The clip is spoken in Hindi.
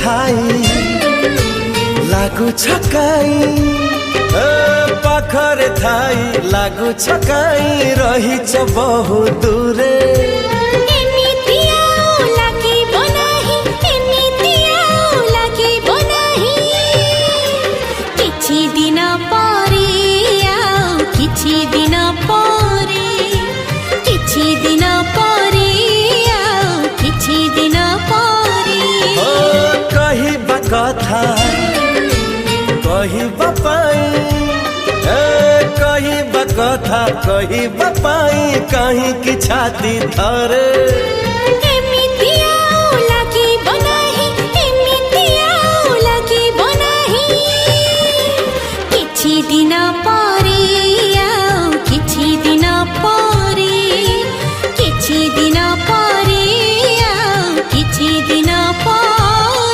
ଥାଇ लागु छकाई पाखरे थाई लागु छकाई रहिछ बहु दूरे कथा कहिबा पाई कहिबा कथा कहिबा पाई कहीं की छाती थरे